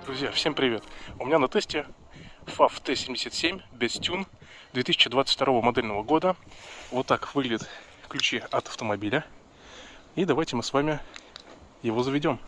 Друзья, всем привет! У меня на тесте FAV T77 без тюн 2022 модельного года. Вот так выглядят ключи от автомобиля. И давайте мы с вами его заведем.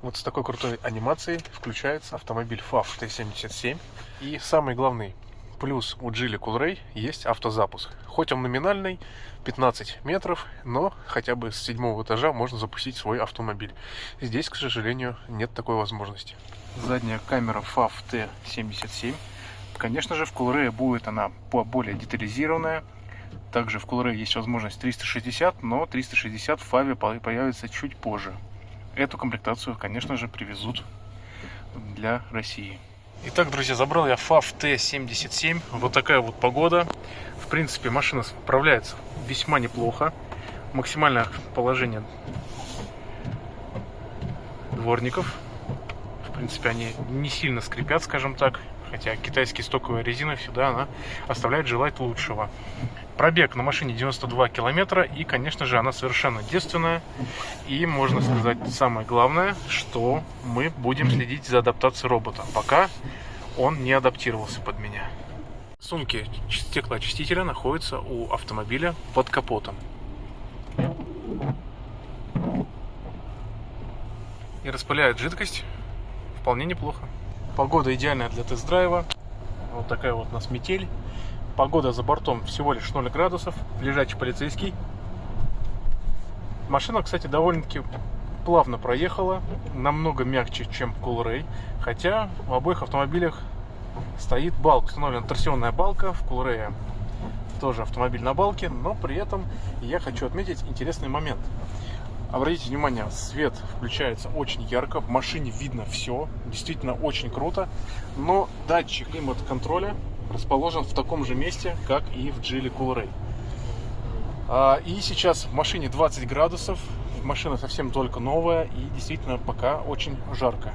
Вот с такой крутой анимацией включается автомобиль FAV T77. И самый главный плюс у Geely Coolray есть автозапуск. Хоть он номинальный, 15 метров, но хотя бы с 7-го этажа можно запустить свой автомобиль. Здесь, к сожалению, нет такой возможности. Задняя камера FAV T77. Конечно же, в Coolray будет она более детализированная. Также в Coolray есть возможность 360, но 360 в FAV появится чуть позже. Эту комплектацию, конечно же, привезут для России. Итак, друзья, забрал я FAV T77. Вот такая вот погода. В принципе, машина справляется весьма неплохо. Максимальное положение дворников. В принципе, они не сильно скрипят, скажем так. Хотя китайская стоковая резина всегда она оставляет желать лучшего. Пробег на машине 92 километра, и, конечно же, она совершенно девственная. И можно сказать самое главное, что мы будем следить за адаптацией робота, пока он не адаптировался под меня. Сумки стеклоочистителя находятся у автомобиля под капотом. И распыляет жидкость вполне неплохо. Погода идеальная для тест-драйва. Вот такая вот у нас метель. Погода за бортом всего лишь 0 градусов. Лежачий полицейский. Машина, кстати, довольно-таки плавно проехала. Намного мягче, чем Coolray. Хотя в обоих автомобилях стоит балка. Установлена торсионная балка. В Coolray тоже автомобиль на балке. Но при этом я хочу отметить интересный момент. Обратите внимание, свет включается очень ярко. В машине видно все. Действительно очень круто. Но датчик климат-контроля расположен в таком же месте, как и в Geely Coolray. И сейчас в машине 20 градусов. Машина совсем только новая. И действительно пока очень жарко.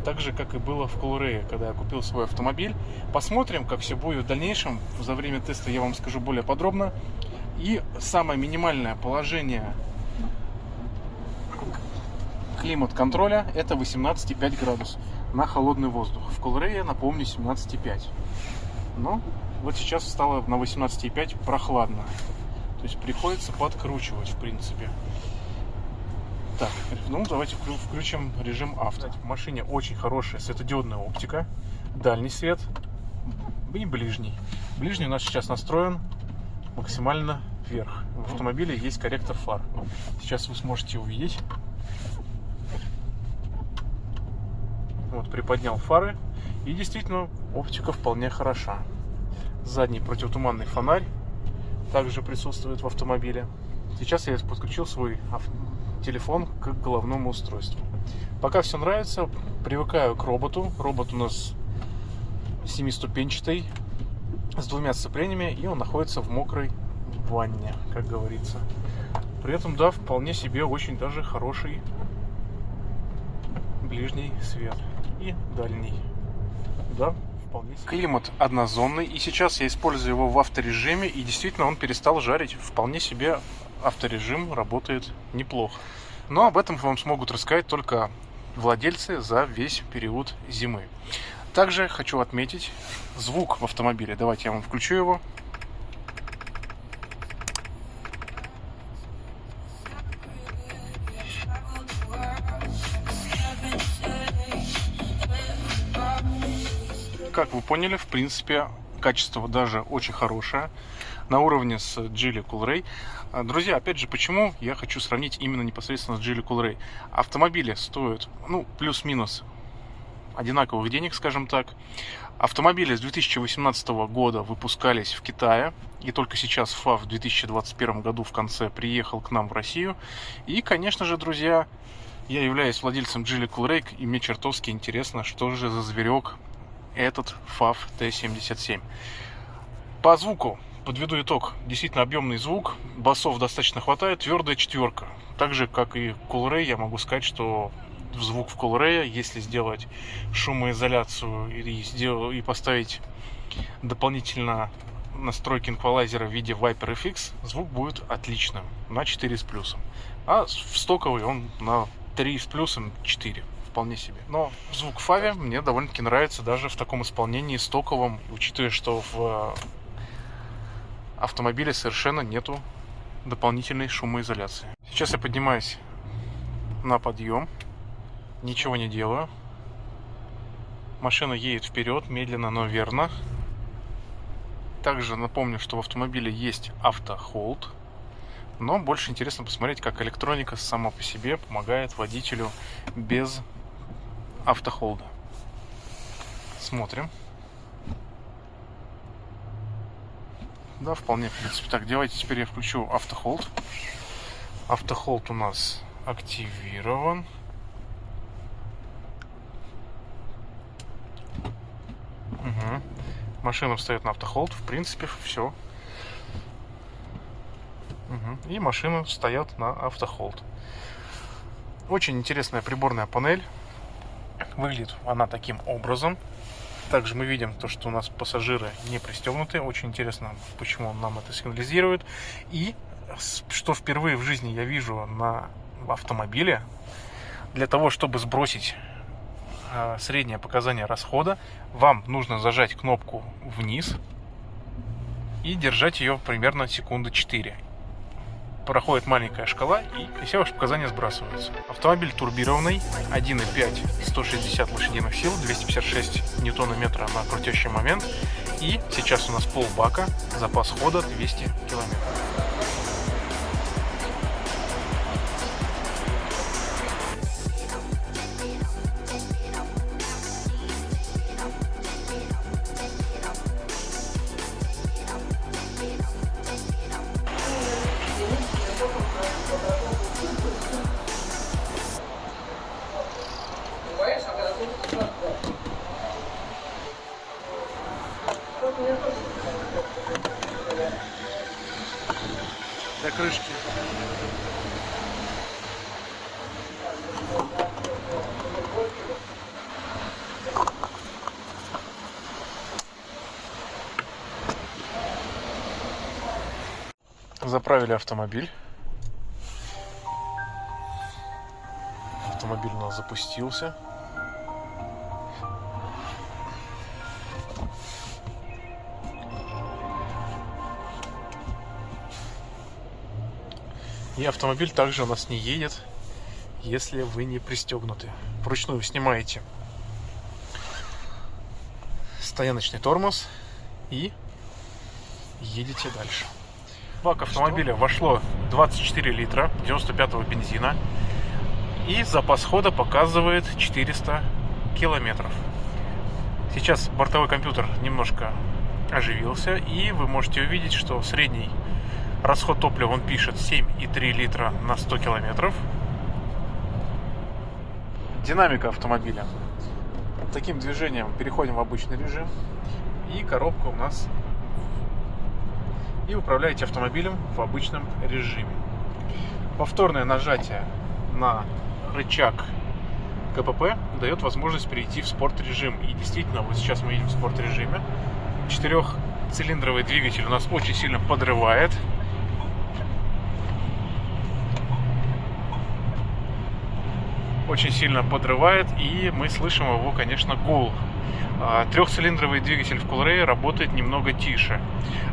Так же, как и было в Coolray, когда я купил свой автомобиль. Посмотрим, как все будет в дальнейшем. За время теста я вам скажу более подробно. И самое минимальное положение климат-контроля это 18,5 градусов на холодный воздух. В Coolray, напомню, 17,5. Но вот сейчас стало на 18,5 прохладно. То есть приходится подкручивать, в принципе. Так, ну давайте включим режим авто. В машине очень хорошая светодиодная оптика. Дальний свет и ближний. Ближний у нас сейчас настроен максимально вверх. В автомобиле есть корректор фар. Сейчас вы сможете увидеть. Вот, приподнял фары, и действительно оптика вполне хороша. Задний противотуманный фонарь также присутствует в автомобиле. Сейчас я подключил свой телефон к головному устройству. Пока все нравится, привыкаю к роботу. Робот у нас 7-ступенчатый, с 2 сцеплениями, и он находится в мокрой ванне, как говорится. При этом, да, вполне себе очень даже хороший ближний свет и дальний. Да, вполне себе. Климат однозонный, и сейчас я использую его в авторежиме, и действительно он перестал жарить. Вполне себе авторежим работает неплохо. Но об этом вам смогут рассказать только владельцы за весь период зимы. Также хочу отметить звук в автомобиле. Давайте я вам включу его. Как вы поняли, в принципе, качество даже очень хорошее, на уровне с Geely Coolray. Друзья, опять же, почему я хочу сравнить именно непосредственно с Geely Coolray? Автомобили стоят, ну, плюс-минус одинаковых денег, скажем так. Автомобили с 2018 года выпускались в Китае, и только сейчас FAV в 2021 году в конце приехал к нам в Россию. И, конечно же, друзья, я являюсь владельцем Geely Coolray, и мне чертовски интересно, что же за зверек этот FAV T77. По звуку подведу итог. Действительно объемный звук, басов достаточно хватает, твердая четверка. Так же, как и Coolray, я могу сказать, что звук в Coolray, если сделать шумоизоляцию и поставить дополнительно настройки эквалайзера в виде Viper FX, звук будет отличным, на 4 с плюсом. А в стоковый он на 3 с плюсом, 4. Вполне себе. Но звук в Favia мне довольно-таки нравится даже в таком исполнении стоковом, учитывая, что в автомобиле совершенно нету дополнительной шумоизоляции. Сейчас я поднимаюсь на подъем, ничего не делаю. Машина едет вперед, медленно, но верно. Также напомню, что в автомобиле есть автохолд, но больше интересно посмотреть, как электроника сама по себе помогает водителю без автохолда. Смотрим. Да, вполне, в принципе. Так, давайте теперь я включу автохолд. Автохолд у нас активирован. Угу. Машина встает на автохолд. В принципе, все. Угу. И машина встает на автохолд. Очень интересная приборная панель. Выглядит она таким образом. Также мы видим то, что у нас пассажиры не пристегнуты. Очень интересно, почему он нам это сигнализирует. И что впервые в жизни я вижу на автомобиле, для того, чтобы сбросить среднее показание расхода, вам нужно зажать кнопку вниз и держать ее примерно секунды 4. Проходит маленькая шкала, и все ваши показания сбрасываются. Автомобиль турбированный, 1.5, 160 лошадиных сил, 256 ньютона-метра на крутящий момент. И сейчас у нас полбака, запас хода 200 километров. Для крышки. Заправили автомобиль. Автомобиль у нас запустился. И автомобиль также у нас не едет, если вы не пристегнуты. Вручную снимаете стояночный тормоз и едете дальше. В бак автомобиля вошло 24 литра 95-го бензина. И запас хода показывает 400 километров. Сейчас бортовой компьютер немножко оживился, и вы можете увидеть, что средний расход топлива он пишет 7,3 литра на 100 километров. Динамика автомобиля. Таким движением переходим в обычный режим. И коробка у нас. И управляете автомобилем в обычном режиме. Повторное нажатие на рычаг КПП дает возможность перейти в спорт-режим. И действительно, вот сейчас мы едем в спорт-режиме. 4-цилиндровый двигатель у нас очень сильно подрывает. Очень сильно подрывает, и мы слышим его, конечно, гул. 3-цилиндровый двигатель в Coolray работает немного тише.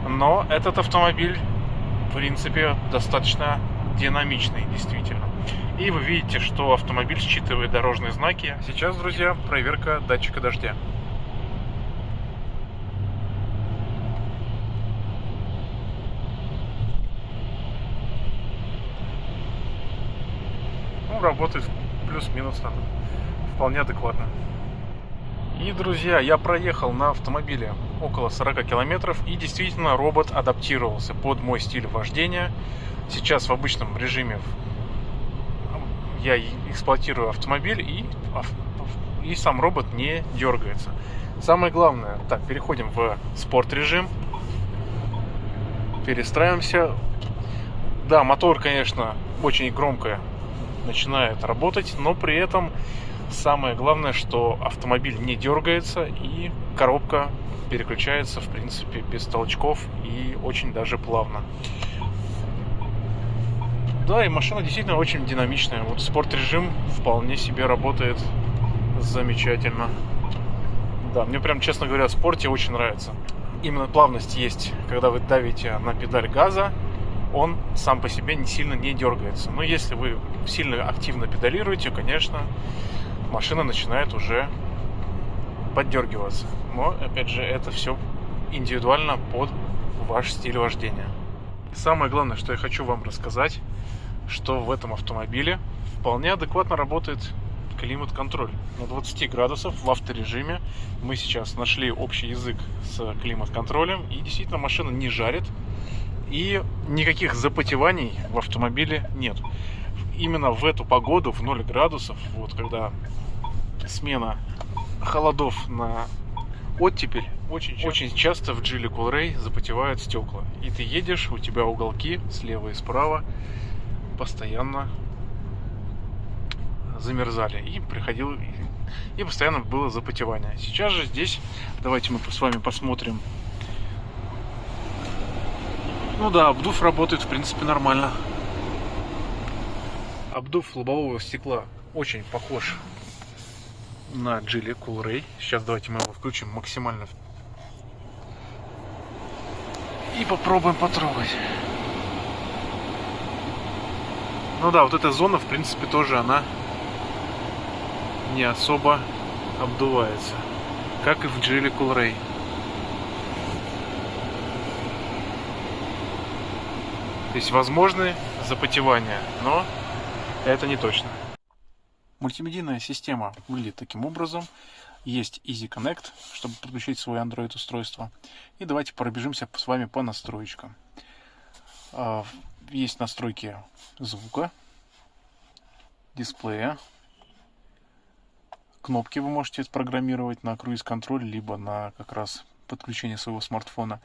Но этот автомобиль, в принципе, достаточно динамичный, действительно. И вы видите, что автомобиль считывает дорожные знаки. Сейчас, друзья, проверка датчика дождя. Ну, работает плюс-минус вполне адекватно. И, друзья, я проехал на автомобиле около 40 километров, и действительно робот адаптировался под мой стиль вождения. Сейчас в обычном режиме я эксплуатирую автомобиль, и сам робот не дергается. Самое главное, так, переходим в спорт-режим, перестраиваемся. Да, мотор, конечно, очень громко начинает работать, но при этом самое главное, что автомобиль не дергается и коробка переключается, в принципе, без толчков и очень даже плавно. Да, и машина действительно очень динамичная. Вот спорт-режим вполне себе работает замечательно. Да, мне прям, честно говоря, в спорте очень нравится. Именно плавность есть, когда вы давите на педаль газа, он сам по себе не сильно не дергается. Но если вы сильно активно педалируете, конечно, машина начинает уже поддергиваться. Но, опять же, это все индивидуально под ваш стиль вождения. Самое главное, что я хочу вам рассказать, что в этом автомобиле вполне адекватно работает климат-контроль. На 20 градусов в авторежиме мы сейчас нашли общий язык с климат-контролем, и действительно машина не жарит, и никаких запотеваний в автомобиле нет. Именно в эту погоду, в 0 градусов, вот когда смена холодов на оттепель, очень часто в Geely Coolray запотевают стекла. И ты едешь, у тебя уголки слева и справа постоянно замерзали. И постоянно было запотевание. Сейчас же здесь, давайте мы с вами посмотрим. Ну да, обдув работает, в принципе, нормально. Обдув лобового стекла очень похож на Geely Coolray. Сейчас давайте мы его включим максимально и попробуем потрогать. Ну да, вот эта зона, в принципе, тоже она не особо обдувается, как и в Geely Coolray. То есть возможны запотевания, но это не точно. Мультимедийная система выглядит таким образом. Есть Easy Connect, чтобы подключить свое Android устройство. И давайте пробежимся с вами по настройкам. Есть настройки звука, дисплея. Кнопки вы можете программировать на круиз-контроль, либо на как раз подключение своего смартфона.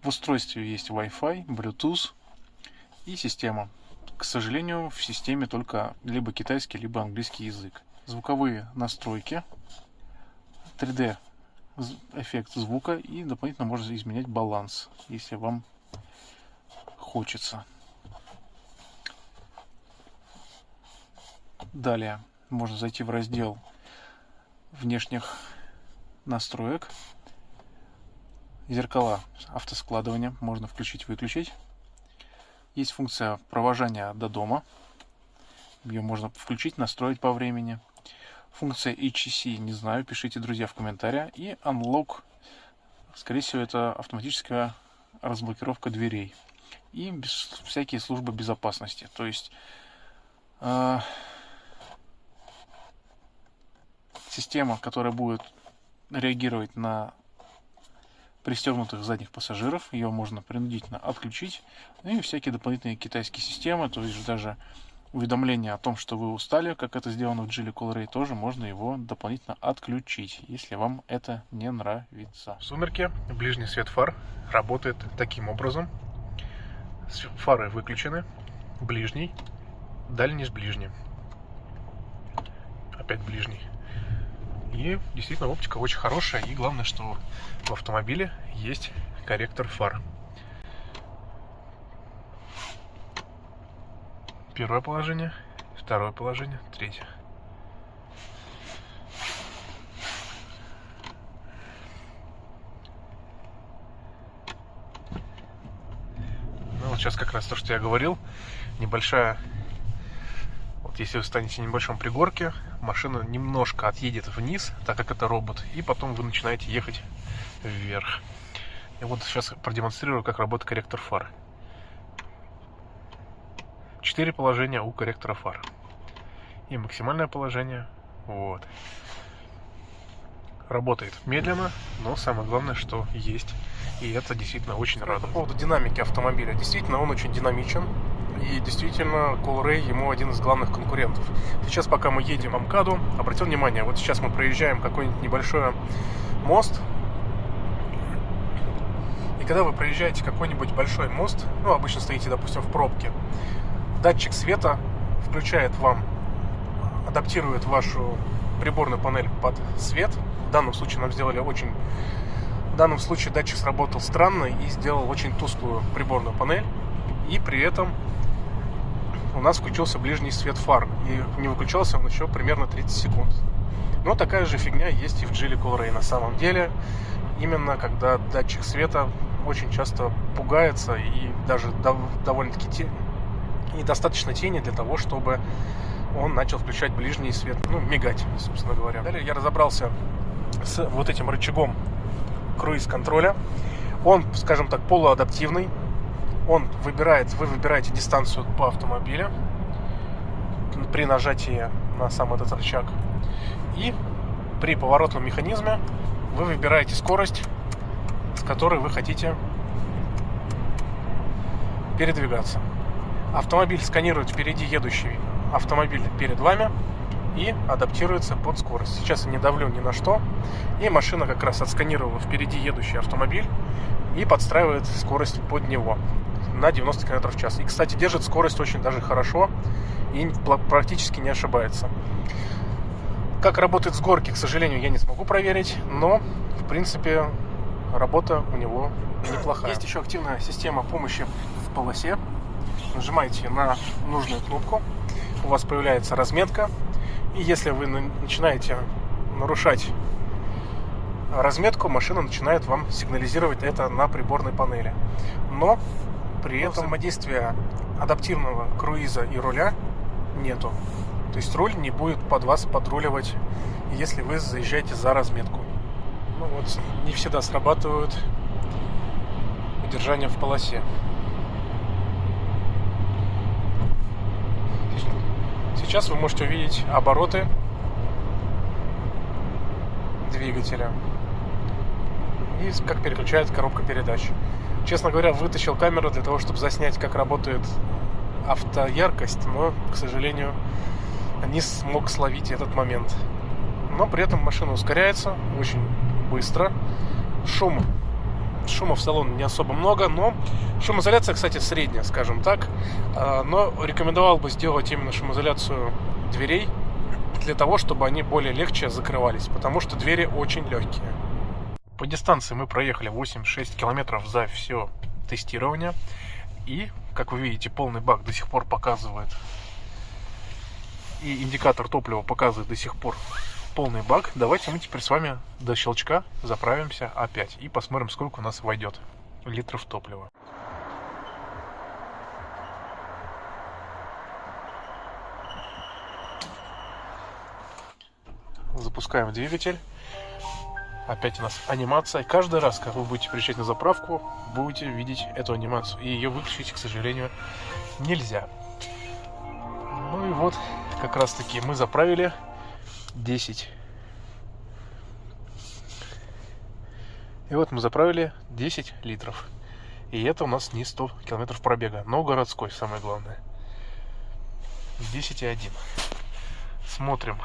В устройстве есть Wi-Fi, Bluetooth и система. К сожалению, в системе только либо китайский, либо английский язык. Звуковые настройки, 3D эффект звука, и дополнительно можно изменять баланс, если вам хочется. Далее можно зайти в раздел внешних настроек. Зеркала автоскладывания можно включить-выключить. Есть функция провожания до дома. Ее можно включить, настроить по времени. Функция HEC, не знаю, пишите, друзья, в комментариях. И Unlock, скорее всего, это автоматическая разблокировка дверей. И всякие службы безопасности. То есть система, которая будет реагировать на пристегнутых задних пассажиров, ее можно принудительно отключить. Ну и всякие дополнительные китайские системы, то есть даже уведомление о том, что вы устали, как это сделано в Geely Coolray, тоже можно его дополнительно отключить, если вам это не нравится. В сумерке ближний свет фар работает таким образом. Фары выключены, ближний, дальний с ближним. Опять ближний. И действительно оптика очень хорошая. И главное, что в автомобиле есть корректор фар. Первое положение, второе положение, третье. Ну вот сейчас как раз то, что я говорил. Небольшая... Вот если вы станете на небольшом пригорке, машина немножко отъедет вниз, так как это робот, и потом вы начинаете ехать вверх. И вот сейчас продемонстрирую, как работает корректор фар. 4 положения у корректора фар. И максимальное положение. Вот. Работает медленно, но самое главное, что есть. И это действительно очень радует. По поводу динамики автомобиля. Действительно, он очень динамичен. И действительно, Coolray ему один из главных конкурентов. Сейчас, пока мы едем по МКАДу, обратите внимание, вот сейчас мы проезжаем какой-нибудь небольшой мост. И когда вы проезжаете какой-нибудь большой мост, ну, обычно стоите, допустим, в пробке, датчик света включает вам, адаптирует вашу приборную панель под свет. В данном случае нам сделали очень... В данном случае датчик сработал странно и сделал очень тусклую приборную панель. И при этом у нас включился ближний свет фар. И не выключался он еще примерно 30 секунд. Но такая же фигня есть и в Geely Coolray на самом деле. Именно когда датчик света очень часто пугается и даже довольно-таки недостаточно тени для того, чтобы он начал включать ближний свет, ну, мигать, собственно говоря. Далее я разобрался с вот этим рычагом круиз-контроля. Он, скажем так, полуадаптивный. Вы выбираете дистанцию по автомобилю при нажатии на сам этот рычаг. И при поворотном механизме вы выбираете скорость, с которой вы хотите передвигаться. Автомобиль сканирует впереди едущий автомобиль перед вами и адаптируется под скорость. Сейчас я не давлю ни на что, и машина как раз отсканировала впереди едущий автомобиль и подстраивает скорость под него на 90 км в час. И, кстати, держит скорость очень даже хорошо и практически не ошибается. Как работает с горки, к сожалению, я не смогу проверить, но, в принципе, работа у него неплохая. Есть еще активная система помощи в полосе. Нажимаете на нужную кнопку, у вас появляется разметка, и если вы начинаете нарушать разметку, машина начинает вам сигнализировать это на приборной панели. Но при этом взаимодействия адаптивного круиза и руля нету. То есть руль не будет под вас подруливать, если вы заезжаете за разметку. Ну вот, не всегда срабатывают удержание в полосе. Сейчас вы можете увидеть обороты двигателя и как переключает коробка передач. Честно говоря, вытащил камеру для того, чтобы заснять, как работает автояркость, но, к сожалению, не смог словить этот момент. Но при этом машина ускоряется очень быстро. Шума в салоне не особо много, но шумоизоляция, кстати, средняя, скажем так. Но рекомендовал бы сделать именно шумоизоляцию дверей для того, чтобы они более легче закрывались, потому что двери очень легкие. По дистанции мы проехали 86 километров за все тестирование. И, как вы видите, полный бак до сих пор показывает. И индикатор топлива показывает до сих пор полный бак. Давайте мы теперь с вами до щелчка заправимся опять и посмотрим, сколько у нас войдет литров топлива. Запускаем двигатель. Опять у нас анимация. Каждый раз, как вы будете приезжать на заправку, будете видеть эту анимацию. И ее выключить, к сожалению, нельзя. Ну и вот, как раз таки мы заправили 10. И вот мы заправили 10 литров. И это у нас не 100 километров пробега, но городской, самое главное. 10,1. Смотрим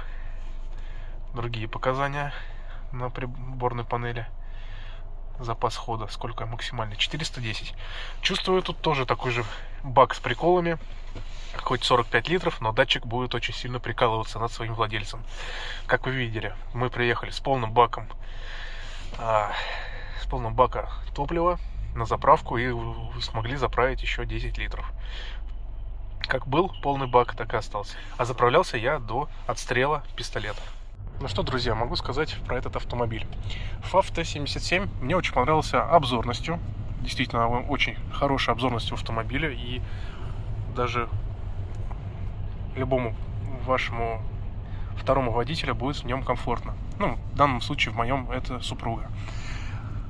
другие показания на приборной панели. Запас хода сколько максимально? 410. Чувствую, тут тоже такой же бак с приколами. Хоть 45 литров, но датчик будет очень сильно прикалываться над своим владельцем. Как вы видели, мы приехали с полным баком топлива на заправку и смогли заправить еще 10 литров. Как был полный бак, так и остался. А заправлялся я до отстрела пистолета. Ну что, друзья, могу сказать про этот автомобиль. FAV T77 мне очень понравился обзорностью. Действительно, очень хорошая обзорность в автомобиле. И даже любому вашему второму водителю будет в нем комфортно. Ну, в данном случае в моем это супруга.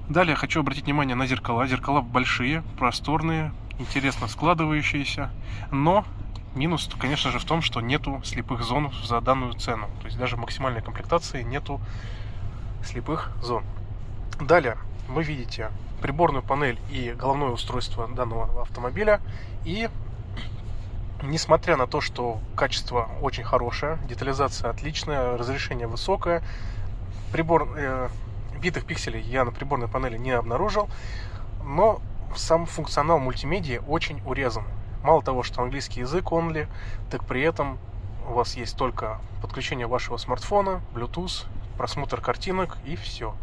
Далее хочу обратить внимание на зеркала. Зеркала большие, просторные, интересно складывающиеся. Но минус, конечно же, в том, что нету слепых зон за данную цену. То есть даже в максимальной комплектации нету слепых зон. Далее вы видите приборную панель и головное устройство данного автомобиля. И несмотря на то, что качество очень хорошее, детализация отличная, разрешение высокое, битых пикселей я на приборной панели не обнаружил, но сам функционал мультимедиа очень урезан. Мало того, что английский язык only, так при этом у вас есть только подключение вашего смартфона, Bluetooth, просмотр картинок и все.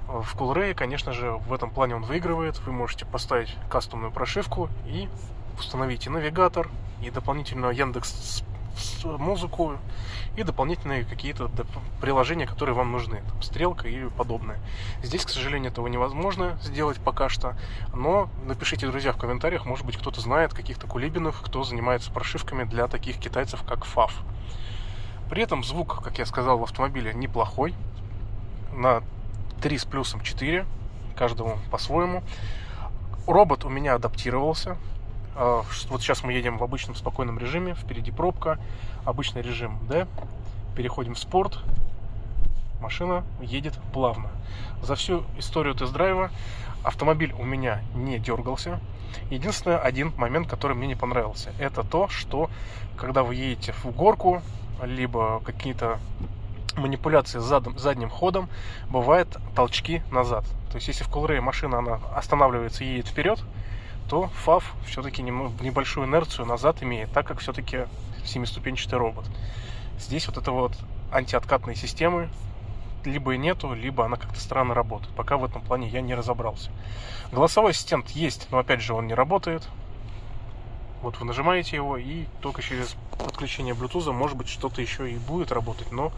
В Coolray, конечно же, в этом плане он выигрывает. Вы можете поставить кастомную прошивку и установить и навигатор, и дополнительную Яндекс.Музыку, и дополнительные какие-то приложения, которые вам нужны, там, стрелка и подобное. Здесь, к сожалению, этого невозможно сделать пока что, но напишите, друзья, в комментариях, может быть, кто-то знает каких-то кулибиных, кто занимается прошивками для таких китайцев, как FAV. При этом звук, как я сказал, в автомобиле неплохой, на 3 с плюсом 4, каждому по-своему. Робот у меня адаптировался. Вот сейчас мы едем в обычном спокойном режиме, впереди пробка, обычный режим D, переходим в спорт, машина едет плавно. За всю историю тест-драйва автомобиль у меня не дергался. Единственный один момент, который мне не понравился, это то, что когда вы едете в горку, либо какие-то манипуляции с задним ходом, бывают толчки назад. То есть если в Coolray машина она останавливается и едет вперед, то FAV все-таки небольшую инерцию назад имеет, так как все-таки 7-ступенчатый робот. Здесь вот это вот антиоткатной системы либо и нету, либо она как-то странно работает. Пока в этом плане я не разобрался. Голосовой ассистент есть, но опять же он не работает. Вот вы нажимаете его, и только через подключение Bluetooth, может быть, что-то еще и будет работать, но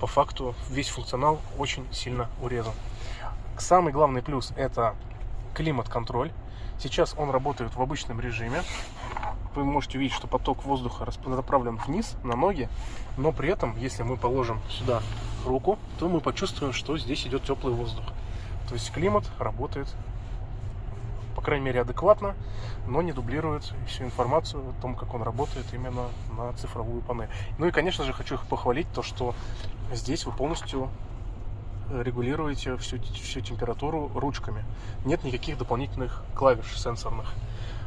по факту весь функционал очень сильно урезан. Самый главный плюс — это климат-контроль. Сейчас он работает в обычном режиме. Вы можете увидеть, что поток воздуха направлен вниз, на ноги, но при этом, если мы положим сюда руку, то мы почувствуем, что здесь идет теплый воздух. То есть климат работает, по крайней мере, адекватно, но не дублирует всю информацию о том, как он работает именно на цифровую панель. Ну и, конечно же, хочу их похвалить, то, что здесь вы полностью регулируете всю температуру ручками. Нет никаких дополнительных клавиш сенсорных,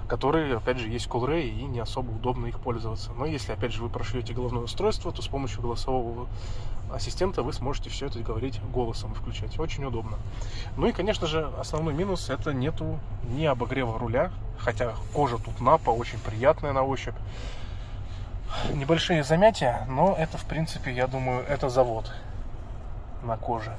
которые, опять же, есть в Coolray, и не особо удобно их пользоваться. Но если, опять же, вы прошьете головное устройство, то с помощью голосового ассистента вы сможете все это говорить голосом и включать. Очень удобно. Ну и, конечно же, основной минус — это нету ни обогрева руля, хотя кожа тут напа, очень приятная на ощупь. Небольшие замятия, но это, в принципе, я думаю, это завод на коже.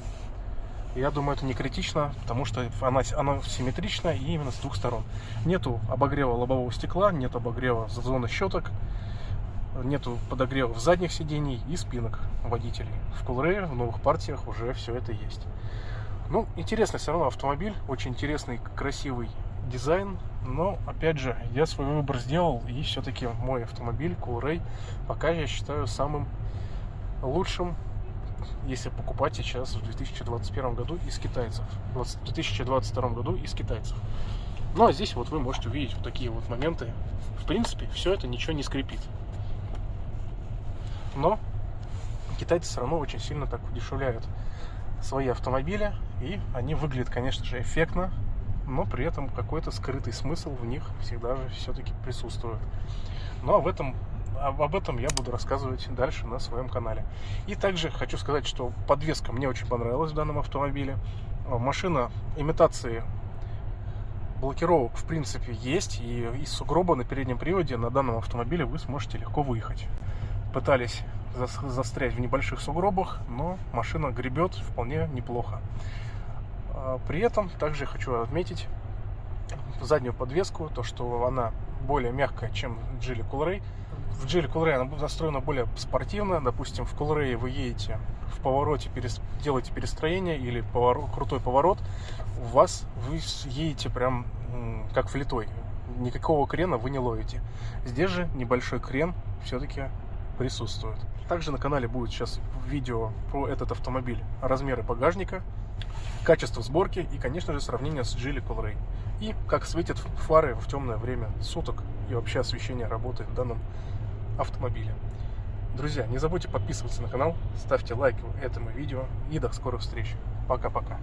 Я думаю, это не критично, потому что она симметрична и именно с двух сторон. Нету обогрева лобового стекла, нет обогрева зоны щеток, нету подогревов задних сидений и спинок водителей. В Coolray в новых партиях уже все это есть. Ну, интересный все равно автомобиль, очень интересный, красивый дизайн, но, опять же, я свой выбор сделал, и все-таки мой автомобиль Coolray пока я считаю самым лучшим, если покупать сейчас в 2021 году из китайцев, в 2022 году из китайцев. Ну а здесь вот вы можете увидеть вот такие вот моменты. В принципе, все это ничего не скрипит. Но китайцы все равно очень сильно так удешевляют свои автомобили, и они выглядят, конечно же, эффектно, но при этом какой-то скрытый смысл в них всегда же все-таки присутствует. Ну а об этом я буду рассказывать дальше на своем канале. И также хочу сказать, что подвеска мне очень понравилась в данном автомобиле. Машина имитации блокировок в принципе есть, и из сугроба на переднем приводе на данном автомобиле вы сможете легко выехать. Пытались застрять в небольших сугробах, но машина гребет вполне неплохо. При этом также хочу отметить заднюю подвеску, то что она более мягкая, чем в Geely Coolray. В Geely Coolray она настроена более спортивно. Допустим, в Coolray вы едете в повороте, делаете перестроение или крутой поворот, вы едете прям как влитой. Никакого крена вы не ловите. Здесь же небольшой крен все-таки присутствует. Также на канале будет сейчас видео про этот автомобиль, размеры багажника, качество сборки и, конечно же, сравнение с Geely Coolray. И как светят фары в темное время суток и вообще освещение работает в данном автомобиле. Друзья, не забудьте подписываться на канал, ставьте лайк этому видео и до скорых встреч. Пока-пока.